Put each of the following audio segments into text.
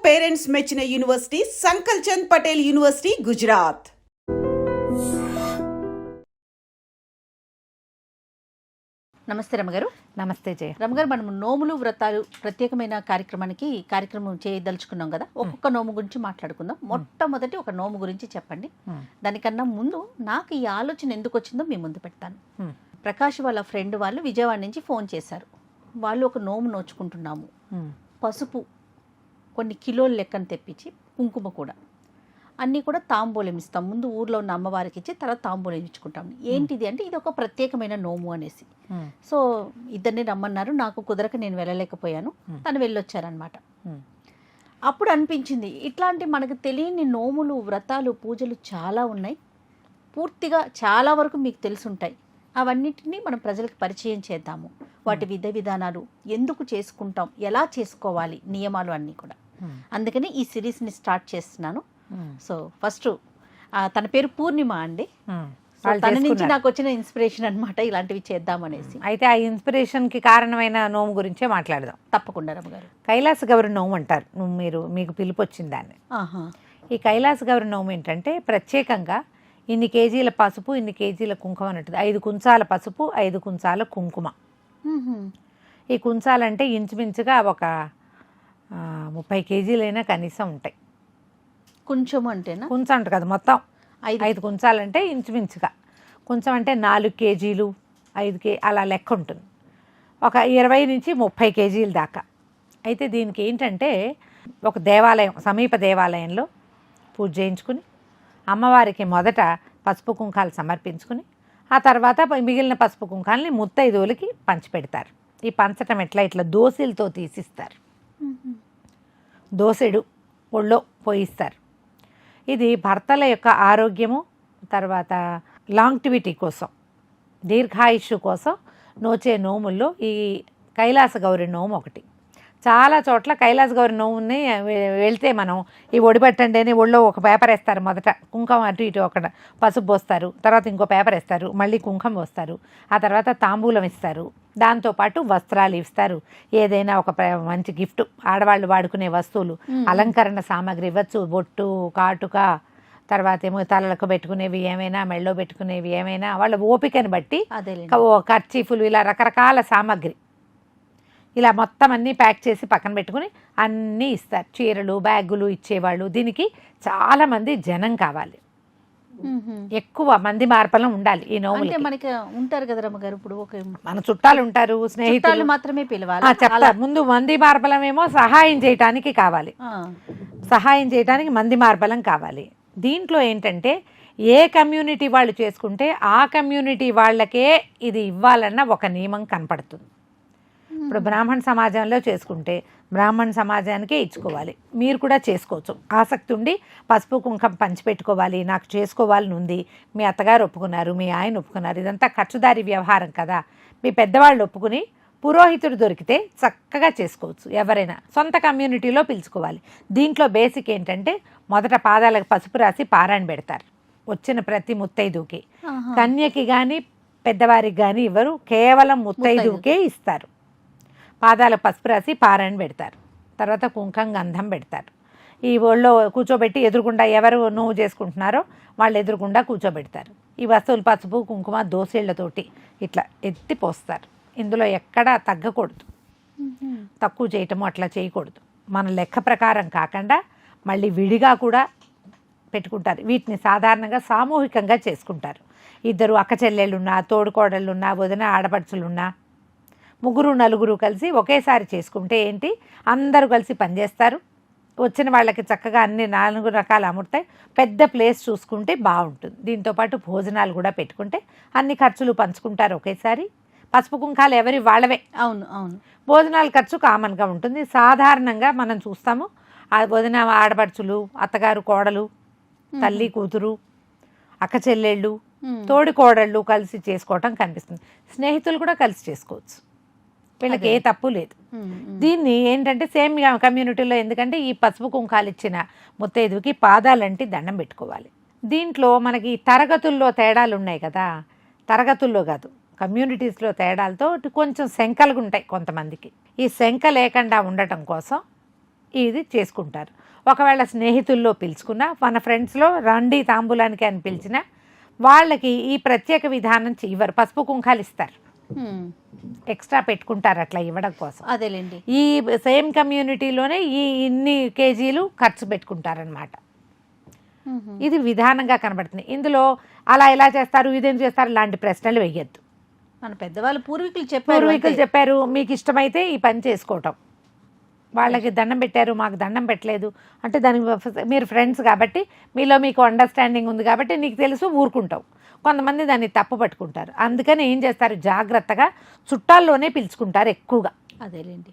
Parents మెచ్చిన university సంకల్ Chand Patel university, Gujarat. నమస్తే రమగారు. నమస్తే జయ. రమగారు, మనం నోములు వ్రతాలు ప్రత్యేకమైన కార్యక్రమం చేయదలుచుకున్నాం కదా. ఒక్కొక్క నోము గురించి మాట్లాడుకుందాం. మొట్టమొదటి ఒక నోము గురించి చెప్పండి. దానికన్నా ముందు నాకు ఈ ఆలోచన ఎందుకు వచ్చిందో మీ ముందు పెడతాను. ప్రకాష్ వాళ్ళ ఫ్రెండ్ వాళ్ళు విజయవాడ నుంచి ఫోన్ చేశారు. వాళ్ళు ఒక నోము నోచుకుంటున్నాము, పసుపు కొన్ని కిలోల లెక్కను తెప్పించి, కుంకుమ కూడా అన్నీ కూడా తాంబూలం ఇస్తాం. ముందు ఊర్లో ఉన్న అమ్మవారికి ఇచ్చి తర్వాత తాంబూలం ఇచ్చుకుంటాం. ఏంటిది అంటే ఇది ఒక ప్రత్యేకమైన నోము అనేసి. సో ఇద్దరిని రమ్మన్నారు. నాకు కుదరక నేను వెళ్ళలేకపోయాను, తను వెళ్ళొచ్చారనమాట. అప్పుడు అనిపించింది ఇట్లాంటి మనకు తెలియని నోములు, వ్రతాలు, పూజలు చాలా ఉన్నాయి. పూర్తిగా చాలా వరకు మీకు తెలుసుంటాయి. అవన్నిటినీ మనం ప్రజలకు పరిచయం చేద్దాము. వాటి విధానాలు, ఎందుకు చేసుకుంటాం, ఎలా చేసుకోవాలి, నియమాలు అన్నీ కూడా. అందుకని ఈ సిరీస్ని స్టార్ట్ చేస్తున్నాను. సో ఫస్ట్ తన పేరు పూర్ణిమ అండి. తన నుంచి నాకు వచ్చిన ఇన్స్పిరేషన్ అనమాట ఇలాంటివి చేద్దామనేసి. అయితే ఆ ఇన్స్పిరేషన్కి కారణమైన నోము గురించే మాట్లాడదాం. తప్పకుండా రమ్మగారు. కైలాస గౌరి నోము అంటారు. మీకు పిలుపు వచ్చింది దాన్ని. ఈ కైలాస గౌరి నోము ఏంటంటే ప్రత్యేకంగా ఇన్ని కేజీల పసుపు, ఇన్ని కేజీల కుంకుమ అన్నట్టు. 5 కుంచాల పసుపు, 5 కుంచాల కుంకుమ. ఈ కుంచాలంటే ఇంచుమించుగా ఒక 30 కేజీలైనా కనీసం ఉంటాయి. కొంచెం అంటేనా? కుంచం అంట కదా, మొత్తం 5 కుంచాలంటే ఇంచుమించుగా. కొంచెం అంటే 4 కేజీలు, 5 అలా లెక్క ఉంటుంది. ఒక 20 నుంచి 30 కేజీల దాకా. అయితే దీనికి ఏంటంటే ఒక దేవాలయం, సమీప దేవాలయంలో పూజ చేయించుకుని అమ్మవారికి మొదట పసుపు కుంకాలు సమర్పించుకుని ఆ తర్వాత మిగిలిన పసుపు కుంకాలని ముత్తైదువులకి పంచిపెడతారు. ఈ పంచటం ఇట్లా దోశలతో తీసిస్తారు. దోసెడు ఒళ్ళో పోయిస్తారు. ఇది భర్తల యొక్క ఆరోగ్యము, తర్వాత లాంగ్టివిటీ కోసం, దీర్ఘాయుష్ కోసం నోచే నోముల్లో ఈ కైలాస గౌరి నోము ఒకటి. చాలా చోట్ల కైలాస గౌరి నోముని వెళ్తే మనం ఈ ఒడిపట్టండి అని ఒళ్ళో ఒక పేపర్ వేస్తారు. మొదట కుంకుమ అటు ఇటు ఒక పసుపు పోస్తారు, తర్వాత ఇంకో పేపర్ వేస్తారు, మళ్ళీ కుంకుమ పోస్తారు, ఆ తర్వాత తాంబూలం ఇస్తారు, దాంతోపాటు వస్త్రాలు ఇస్తారు. ఏదైనా ఒక మంచి గిఫ్ట్, ఆడవాళ్ళు వాడుకునే వస్తువులు, అలంకరణ సామాగ్రి ఇవ్వచ్చు. బొట్టు, కాటుక, తర్వాత ఏమో తలలకు పెట్టుకునేవి ఏమైనా, మెళ్ళో పెట్టుకునేవి ఏమైనా, వాళ్ళ ఓపికని బట్టి కర్చీఫులు, ఇలా రకరకాల సామాగ్రి ఇలా మొత్తం అన్నీ ప్యాక్ చేసి పక్కన పెట్టుకుని అన్నీ ఇస్తారు. చీరలు, బ్యాగులు ఇచ్చేవాళ్ళు. దీనికి చాలామంది జనం కావాలి, ఎక్కువ మంది మార్పలం ఉండాలి ఈ నోములు. మనకి ఉంటారు కదా రమ్మగారు, ఇప్పుడు మన చుట్టాలు ఉంటారు, స్నేహితులు మాత్రమే పిలవాలి. చెప్తారు ముందు. మంది మార్పలం ఏమో సహాయం చేయటానికి కావాలి, సహాయం చేయటానికి మంది మార్పలం కావాలి. దీంట్లో ఏంటంటే ఏ కమ్యూనిటీ వాళ్ళు చేసుకుంటే ఆ కమ్యూనిటీ వాళ్ళకే ఇది ఇవ్వాలన్న ఒక నియమం కనపడుతుంది. ఇప్పుడు బ్రాహ్మణ సమాజంలో చేసుకుంటే బ్రాహ్మణ సమాజానికే ఇచ్చుకోవాలి. మీరు కూడా చేసుకోవచ్చు. ఆసక్తి ఉండి పసుపు కుంకం పంచిపెట్టుకోవాలి, నాకు చేసుకోవాలని ఉంది, మీ అత్తగారు ఒప్పుకున్నారు, మీ ఆయన ఒప్పుకున్నారు, ఇదంతా ఖర్చుదారి వ్యవహారం కదా. మీ పెద్దవాళ్ళు ఒప్పుకుని పురోహితుడు దొరికితే చక్కగా చేసుకోవచ్చు. ఎవరైనా సొంత కమ్యూనిటీలో పిలుచుకోవాలి. దీంట్లో బేసిక్ ఏంటంటే మొదట పాదాలకు పసుపు రాసి పారాయణ పెడతారు. వచ్చిన ప్రతి ముత్తైదుకి, కన్యకి కానీ పెద్దవారికి కానీ ఇవ్వరు, కేవలం ముత్తైదుకే ఇస్తారు. పాదాలకు పసుపు రాసి పారాయణ పెడతారు. తర్వాత కుంకం, గంధం పెడతారు. ఈ ఒళ్ళో కూర్చోబెట్టి ఎదురుగుండా ఎవరు నోవు చేసుకుంటున్నారో వాళ్ళు ఎదురుగుండా కూర్చోబెడతారు. ఈ వస్తువులు పసుపు, కుంకుమ, దోసేళ్లతోటి ఇట్లా ఎత్తి పోస్తారు. ఇందులో ఎక్కడా తగ్గకూడదు, తక్కువ చేయటము అట్లా చేయకూడదు. మన లెక్క ప్రకారం కాకుండా మళ్ళీ విడిగా కూడా పెట్టుకుంటారు. వీటిని సాధారణంగా సామూహికంగా చేసుకుంటారు. 2 అక్క చెల్లెళ్ళున్నా, తోడుకోడళ్ళున్నా, వదిన ఆడపడుచులున్నా, 3, 4 కలిసి ఒకేసారి చేసుకుంటే ఏంటి, అందరూ కలిసి పనిచేస్తారు. వచ్చిన వాళ్ళకి చక్కగా అన్ని 4 రకాలు అమ్ముతాయి. పెద్ద ప్లేస్ చూసుకుంటే బాగుంటుంది. దీంతోపాటు భోజనాలు కూడా పెట్టుకుంటే అన్ని ఖర్చులు పంచుకుంటారు ఒకేసారి. పసుపు కుంకాలు ఎవరి వాళ్ళవే. అవును అవును. భోజనాల ఖర్చు కామన్గా ఉంటుంది. సాధారణంగా మనం చూస్తాము ఆ వదిన ఆడపడుచులు, అత్తగారు కోడలు, తల్లి కూతురు, అక్క చెల్లెళ్ళు, తోడి కోడళ్ళు కలిసి చేసుకోవటం కనిపిస్తుంది. స్నేహితులు కూడా కలిసి చేసుకోవచ్చు, వీళ్ళకి ఏ తప్పు లేదు. దీన్ని ఏంటంటే సేమ్ కమ్యూనిటీలో, ఎందుకంటే ఈ పసుపు కుంకాలు ఇచ్చిన ముత్తైదుకి పాదాలంటి దండం పెట్టుకోవాలి. దీంట్లో మనకి తరగతుల్లో తేడాలు ఉన్నాయి కదా, తరగతుల్లో కాదు కమ్యూనిటీస్లో తేడాలతో కొంచెం శంకలుగా ఉంటాయి కొంతమందికి. ఈ శంక లేకుండా ఉండటం కోసం ఇది చేసుకుంటారు. ఒకవేళ స్నేహితుల్లో పిలుచుకున్నా, మన ఫ్రెండ్స్లో రండి తాంబూలానికి అని పిలిచినా వాళ్ళకి ఈ ప్రత్యేక విధానం ఇవ్వరు, పసుపు కుంకాలు ఇస్తారు, ఎక్స్ట్రా పెట్టుకుంటారు అట్లా ఇవ్వడం కోసం. అదేలేండి. ఈ సేమ్ కమ్యూనిటీలోనే ఇన్ని కేజీలు ఖర్చు పెట్టుకుంటారనమాట. ఇది విధానంగా కనబడుతుంది. ఇందులో అలా ఎలా చేస్తారు, ఇదేం చేస్తారు లాంటి ప్రశ్నలు వేయద్దు. మన పెద్దవాళ్ళు పూర్వీకులు చెప్పారు మీకు ఇష్టమైతే ఈ పని చేసుకోవటం. వాళ్ళకి దండం పెట్టారు, మాకు దండం పెట్టలేదు అంటే దానికి మీరు ఫ్రెండ్స్ కాబట్టి మీలో మీకు అండర్స్టాండింగ్ ఉంది కాబట్టి నీకు తెలుసు ఊరుకుంటావు. కొంతమంది దాన్ని తప్పు పట్టుకుంటారు. అందుకని ఏం చేస్తారు, జాగ్రత్తగా చుట్టాల్లోనే పిలుచుకుంటారు ఎక్కువగా. అదేలేండి.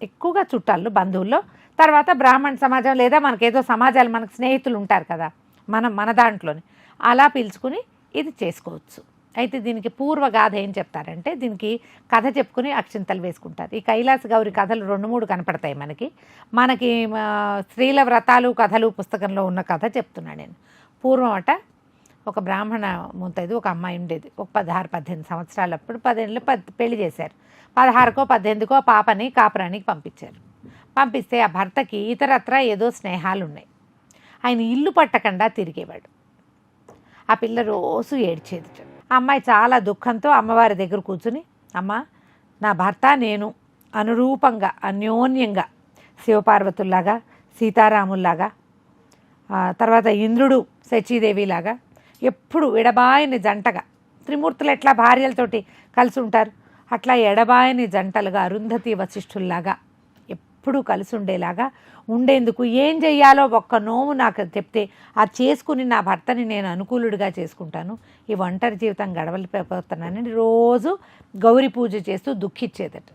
ఎక్కువగా చుట్టాల్లో, బంధువుల్లో, తర్వాత బ్రాహ్మణ సమాజం లేదా మనకేదో సమాజాలు, మనకు స్నేహితులు ఉంటారు కదా మన దాంట్లోనే, అలా పిలుచుకుని ఇది చేసుకోవచ్చు. అయితే దీనికి పూర్వగాథ ఏం చెప్తారంటే, దీనికి కథ చెప్పుకుని అక్షింతలు వేసుకుంటారు. ఈ కైలాస గౌరి కథలు 2-3 కనపడతాయి మనకి స్త్రీల వ్రతాలు కథలు పుస్తకంలో ఉన్న కథ చెప్తున్నాను నేను. పూర్వం ఒక బ్రాహ్మణ ముత్తైదు ఒక అమ్మాయి ఉండేది. ఒక 16-18 సంవత్సరాలప్పుడు 10 పెళ్లి చేశారు. 16కో 18కో పాపని కాపురానికి పంపించారు. పంపిస్తే ఆ భర్తకి ఇతరత్ర ఏదో స్నేహాలు ఉన్నాయి. ఆయన ఇల్లు పట్టకుండా తిరిగేవాడు. ఆ పిల్ల రోజు ఏడ్చేది. ఆ అమ్మాయి చాలా దుఃఖంతో అమ్మవారి దగ్గర కూర్చుని, అమ్మ నా భర్త నేను అనురూపంగా అన్యోన్యంగా శివపార్వతుల్లాగా, సీతారాముల్లాగా, తర్వాత ఇంద్రుడు శచీదేవిలాగా ఎప్పుడు ఎడబాయని జంటగా, త్రిమూర్తులు ఎట్లా భార్యలతోటి కలిసి ఉంటారు అట్లా ఎడబాయని జంటలుగా అరుంధతి వశిష్ఠుల్లాగా ఎప్పుడూ కలిసి ఉండేలాగా ఉండేందుకు ఏం చెయ్యాలో ఒక్క నోము నాకు చెప్తే అది చేసుకుని నా భర్తని నేను అనుకూలుడిగా చేసుకుంటాను, ఈ ఒంటరి జీవితం గడవలిపోతున్నానని రోజు గౌరీ పూజ చేస్తూ దుఃఖించేదట.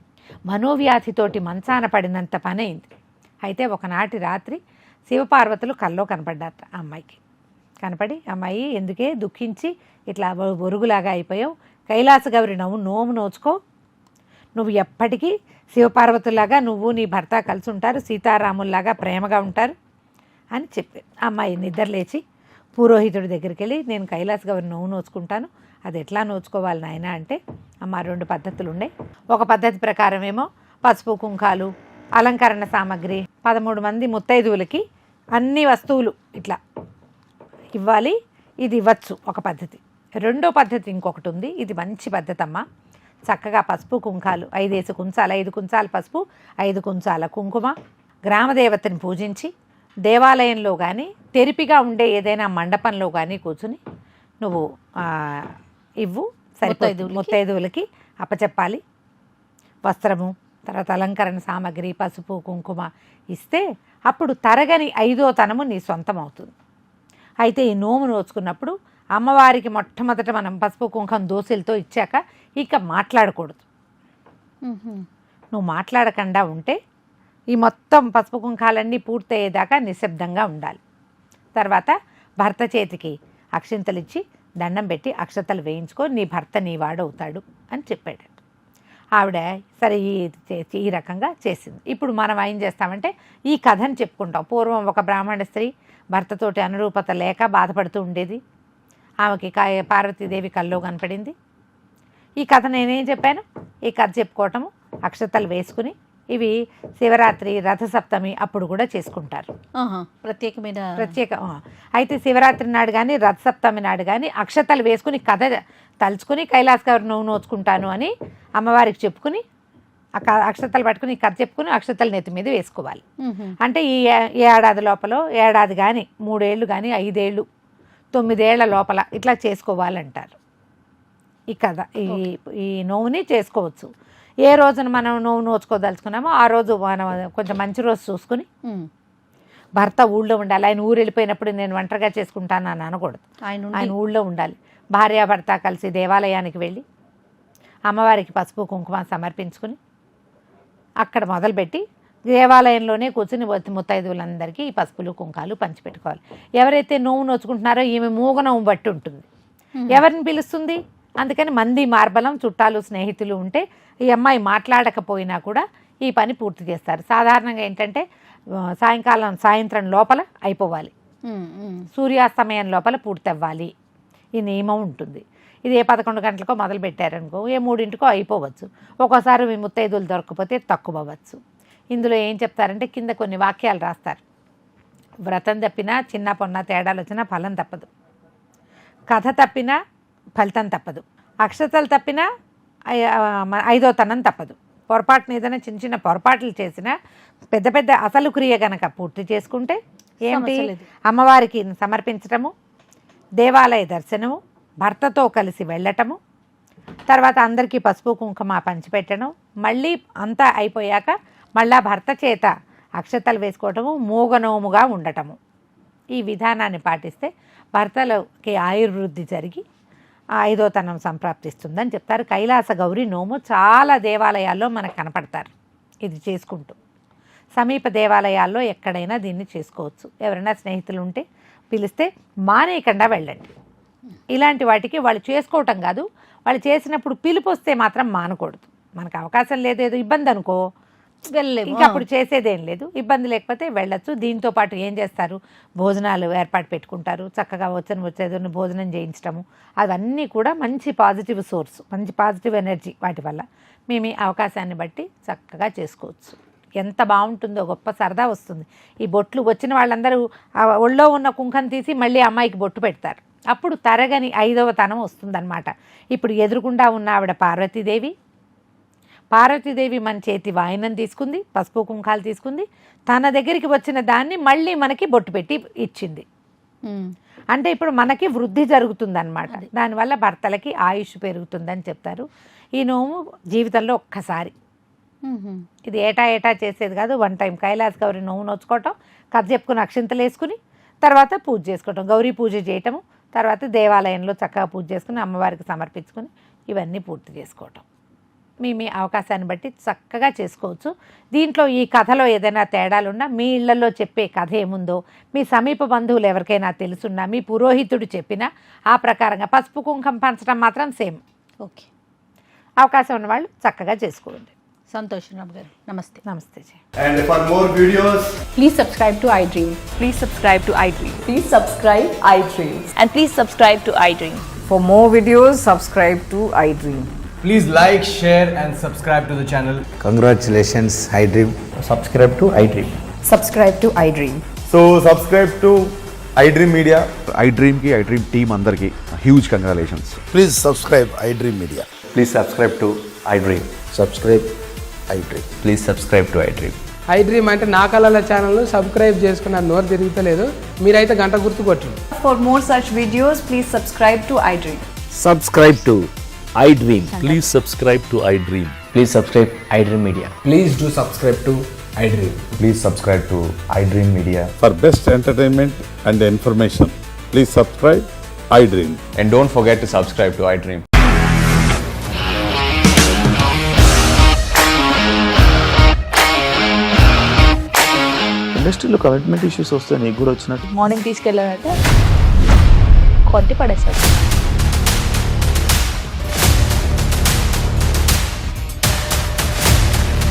మనోవ్యాధితోటి మంచాన పడినంత పని అయింది. అయితే ఒకనాటి రాత్రి శివపార్వతులు కల్లో కనపడ్డారట ఆ అమ్మాయికి. కనపడి, అమ్మాయి ఎందుకే దుఃఖించి ఇట్లా ఒరుగులాగా అయిపోయావు, కైలాస గౌరి నోము నోచుకో, నువ్వు ఎప్పటికీ శివపార్వతులాగా నువ్వు నీ భర్త కలిసి ఉంటారు, సీతారాముల్లాగా ప్రేమగా ఉంటారు అని చెప్పారు. అమ్మాయి నిద్రలేచి పురోహితుడి దగ్గరికి వెళ్ళి, నేను కైలాస గౌరి నోవు నోచుకుంటాను, అది ఎట్లా నోచుకోవాలి నాయన అంటే, అమ్మ 2 పద్ధతులు ఉన్నాయి. ఒక పద్ధతి ప్రకారం ఏమో పసుపు కుంకాలు, అలంకరణ సామాగ్రి, 13 మంది ముత్తైదువులకి అన్ని వస్తువులు ఇట్లా ఇవ్వాలి, ఇది ఇవ్వచ్చు ఒక పద్ధతి. రెండో పద్ధతి ఇంకొకటి ఉంది, ఇది మంచి పద్ధతి అమ్మ. చక్కగా పసుపు కుంకాలు 5 కుంచాలు, 5 కుంచాల పసుపు, 5 కుంచాల కుంకుమ, గ్రామదేవతని పూజించి దేవాలయంలో కానీ తెరిపిగా ఉండే ఏదైనా మండపంలో కానీ కూర్చుని నువ్వు ఇవ్వు, ముత్తైదువులకి అప్పచెప్పాలి. వస్త్రము, తర్వాత అలంకరణ సామాగ్రి, పసుపు కుంకుమ ఇస్తే అప్పుడు తరగని 5వ తనము నీ సొంతం అవుతుంది. అయితే ఈ నోము నోచుకున్నప్పుడు అమ్మవారికి మొట్టమొదట మనం పసుపు కుంకం దోశలతో ఇచ్చాక ఇక మాట్లాడకూడదు. నువ్వు మాట్లాడకుండా ఉంటే ఈ మొత్తం పసుపు కుంకాలన్నీ పూర్తయ్యేదాకా నిశ్శబ్దంగా ఉండాలి. తర్వాత భర్త చేతికి అక్షింతలు ఇచ్చి దండం పెట్టి అక్షతలు వేయించుకో, నీ భర్త నీ వాడవుతాడు అని చెప్పాడు. ఆవిడ సరే ఈ రకంగా చేసింది. ఇప్పుడు మనం ఏం చేస్తామంటే ఈ కథను చెప్పుకుంటాం. పూర్వం ఒక బ్రాహ్మణ స్త్రీ భర్తతోటి అనురూపత లేక బాధపడుతూ ఉండేది. ఆమెకి పార్వతీదేవి కల్లో కనపడింది. ఈ కథ నేనేం చెప్పాను, ఈ కథ చెప్పుకోవటము, అక్షతలు వేసుకుని ఇవి శివరాత్రి, రథసప్తమి అప్పుడు కూడా చేసుకుంటారు. ప్రత్యేక అయితే శివరాత్రి నాడు కానీ రథసప్తమి నాడు కానీ అక్షతలు వేసుకుని కథ తలుచుకుని కైలాస గౌరి నోవు నోచుకుంటాను అని అమ్మవారికి చెప్పుకుని అక్షతలు పట్టుకుని కథ చెప్పుకుని అక్షతలు నెత్తి మీద వేసుకోవాలి. అంటే ఈ ఏడాది లోపల, ఏడాది కానీ 3 ఏళ్ళు కానీ 5 ఏళ్ళు 9 ఏళ్ల లోపల ఇట్లా చేసుకోవాలంటారు. ఈ కథ ఈ నోవుని చేసుకోవచ్చు. ఏ రోజున మనం నోవు నోచుకోదలుచుకున్నామో ఆ రోజు మనం కొంచెం మంచి రోజు చూసుకుని, భర్త ఊళ్ళో ఉండాలి. ఆయన ఊరు వెళ్ళిపోయినప్పుడు నేను ఒంటరిగా చేసుకుంటాను అని అనకూడదు. ఆయన ఊళ్ళో ఉండాలి. భార్యాభర్త కలిసి దేవాలయానికి వెళ్ళి అమ్మవారికి పసుపు కుంకుమ సమర్పించుకుని అక్కడ మొదలుపెట్టి దేవాలయంలోనే కూర్చుని ముత్తైదువులందరికీ ఈ పసుపులు కుంకాలు పంచిపెట్టుకోవాలి. ఎవరైతే నోవు నోచుకుంటున్నారో ఈమె మూగనోవు బట్టి ఉంటుంది, ఎవరిని పిలుస్తుంది. అందుకని మంది మార్బలం, చుట్టాలు, స్నేహితులు ఉంటే ఈ అమ్మాయి మాట్లాడకపోయినా కూడా ఈ పని పూర్తి చేస్తారు. సాధారణంగా ఏంటంటే సాయంత్రం లోపల అయిపోవాలి, సూర్యాస్తమయం లోపల పూర్తి అవ్వాలి, ఈ నియమం ఉంటుంది. ఇది 11 గంటలకో మొదలు పెట్టారనుకో 3 అయిపోవచ్చు. ఒక్కోసారి మీ ముత్తైదువులు దొరకకపోతే తక్కువ అవ్వచ్చు. ఇందులో ఏం చెప్తారంటే కింద కొన్ని వాక్యాలు రాస్తారు. వ్రతం తప్పినా చిన్న పొన్న తేడాలు వచ్చినా ఫలం తప్పదు, కథ తప్పినా ఫలితం తప్పదు, అక్షతలు తప్పినా ఐదో తనం తప్పదు, పొరపాటున ఏదైనా చిన్న చిన్న పొరపాట్లు చేసినా పెద్ద పెద్ద అసలు క్రియ గనక పూర్తి చేసుకుంటే ఏంటి, అమ్మవారికి సమర్పించటము, దేవాలయ దర్శనము, భర్తతో కలిసి వెళ్ళటము, తర్వాత అందరికీ పసుపు కుంకుమ పంచిపెట్టడం, మళ్ళీ అంతా అయిపోయాక మళ్ళా భర్త చేత అక్షతలు వేసుకోవటము, మూగనోముగా ఉండటము. ఈ విధానాన్ని పాటిస్తే భర్తలకి ఆయుర్వృద్ధి జరిగి ఐదో తనం సంప్రాప్తిస్తుందని చెప్తారు. కైలాస గౌరి నోము చాలా దేవాలయాల్లో మనకు కనపడతారు ఇది చేసుకుంటూ. సమీప దేవాలయాల్లో ఎక్కడైనా దీన్ని చేసుకోవచ్చు. ఎవరైనా స్నేహితులు ఉంటే పిలిస్తే మానేయకుండా వెళ్ళండి. ఇలాంటి వాటికి వాళ్ళు చేసుకోవటం కాదు, వాళ్ళు చేసినప్పుడు పిలుపు వస్తే మాత్రం మానకూడదు. మనకు అవకాశం లేదేదో ఇబ్బంది అనుకో వెళ్ళలేము, ఇంకా అప్పుడు చేసేదేం లేదు. ఇబ్బంది లేకపోతే వెళ్ళొచ్చు. దీంతో పాటు ఏం చేస్తారు, భోజనాలు ఏర్పాటు పెట్టుకుంటారు, చక్కగా వచ్చేదని భోజనం చేయించడము, అవన్నీ కూడా మంచి పాజిటివ్ సోర్స్, మంచి పాజిటివ్ ఎనర్జీ. వాటి వల్ల మేము ఈ అవకాశాన్ని బట్టి చక్కగా చేసుకోవచ్చు. ఎంత బాగుంటుందో, గొప్ప సరదా వస్తుంది. ఈ బొట్లు వచ్చిన వాళ్ళందరూ ఒళ్ళో ఉన్న కుంకం తీసి మళ్ళీ అమ్మాయికి బొట్టు పెడతారు. అప్పుడు తరగని 5వ తనం వస్తుందన్నమాట. ఇప్పుడు ఎదురుకుండా ఉన్న ఆవిడ పార్వతీదేవి. పార్వతీదేవి మన చేతి వాయినం తీసుకుంది, పసుపు కుంకాలు తీసుకుంది, తన దగ్గరికి వచ్చిన దాన్ని మళ్ళీ మనకి బొట్టు పెట్టి ఇచ్చింది. అంటే ఇప్పుడు మనకి వృద్ధి జరుగుతుందన్నమాట. దానివల్ల భర్తలకి ఆయుష్ పెరుగుతుందని చెప్తారు. ఈ నోము జీవితంలో ఒక్కసారి, ఇది ఏటా చేసేది కాదు. 1 టైం కైలాస గౌరి నోము నోచుకోవటం, కథ చెప్పుకుని అక్షింతలు వేసుకుని తర్వాత పూజ చేసుకోవటం, గౌరీ పూజ చేయటము, తర్వాత దేవాలయంలో చక్కగా పూజ చేసుకుని అమ్మవారికి సమర్పించుకుని ఇవన్నీ పూర్తి చేసుకోవటం. మీ అవకాశాన్ని బట్టి చక్కగా చేసుకోవచ్చు. దీంట్లో ఈ కథలో ఏదైనా తేడాలున్నా, మీ ఇళ్లలో చెప్పే కథ ఏముందో, మీ సమీప బంధువులు ఎవరికైనా తెలుసున్నా, మీ పురోహితుడు చెప్పినా ఆ ప్రకారంగా పసుపు కుంకం పంచడం మాత్రం సేమ్. ఓకే, అవకాశం ఉన్న వాళ్ళు చక్కగా చేసుకోండి. సంతోషం రామ్ గారు, నమస్తే. నమస్తే G. And for more videos, Please subscribe to iDream. Please subscribe to iDream. Please subscribe iDream. And please subscribe to iDream. For more videos, subscribe to iDream. please like, share and subscribe to the channel. Congratulations, iDream. Subscribe to iDream. Subscribe to iDream. So subscribe to iDream Media. iDream team andarki huge congratulations. Please subscribe iDream Media. Please subscribe to iDream. Subscribe iDream. Please subscribe to iDream. iDream అంటే నా కళల ఛానల్ను subscribe చేసుకున్న నోరు తిరుగుతలేదు, మీరైతే గంట గుర్తు కొట్టండి. For more such videos, please subscribe to iDream. Subscribe to iDream. Please subscribe to iDream. Please subscribe iDream Media. Please do subscribe to iDream. Please subscribe to iDream Media. For best entertainment and information, please subscribe iDream. And don't forget to subscribe to iDream. ఇండస్ట్రీలో commitment issues వస్తే నీకు కూడా వచ్చినట్టు. Morning తీసుకెళ్ళాలంటే కొట్టి పడేసాడు.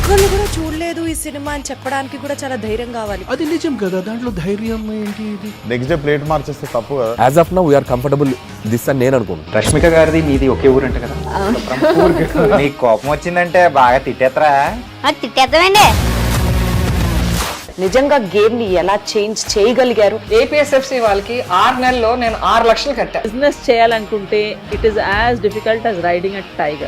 ఒక్కళ్ళు కూడా చూడలేదు ఈ సినిమా అని చెప్పడానికి కూడా చాలా ధైర్యం కావాలి. అది నిజం కదా, దాంట్లో ధైర్యం ఏంటి? ఇది నెక్స్ట్ డే ప్లేట్ మార్చేస్తే తప్పు కదా. As of now, we are comfortable this అని నేను అనుకుంటున్నాను. రష్మిక గారిది మీది ఒకే ఊరంట కదా. నీకు కోపం వచ్చిందంటే బాగా తిట్టేత్తరా? తిట్టేద్దామండి. నిజంగా గేమ్ ని ఎలా చేంజ్ చేయగలిగారు? ఏపీఎస్ఎఫ్సి వాళ్ళకి 6 నెలల్లో నేను 6 లక్షలు కట్టా. బిజినెస్ చేయాలనుకుంటే it is as difficult as riding a tiger.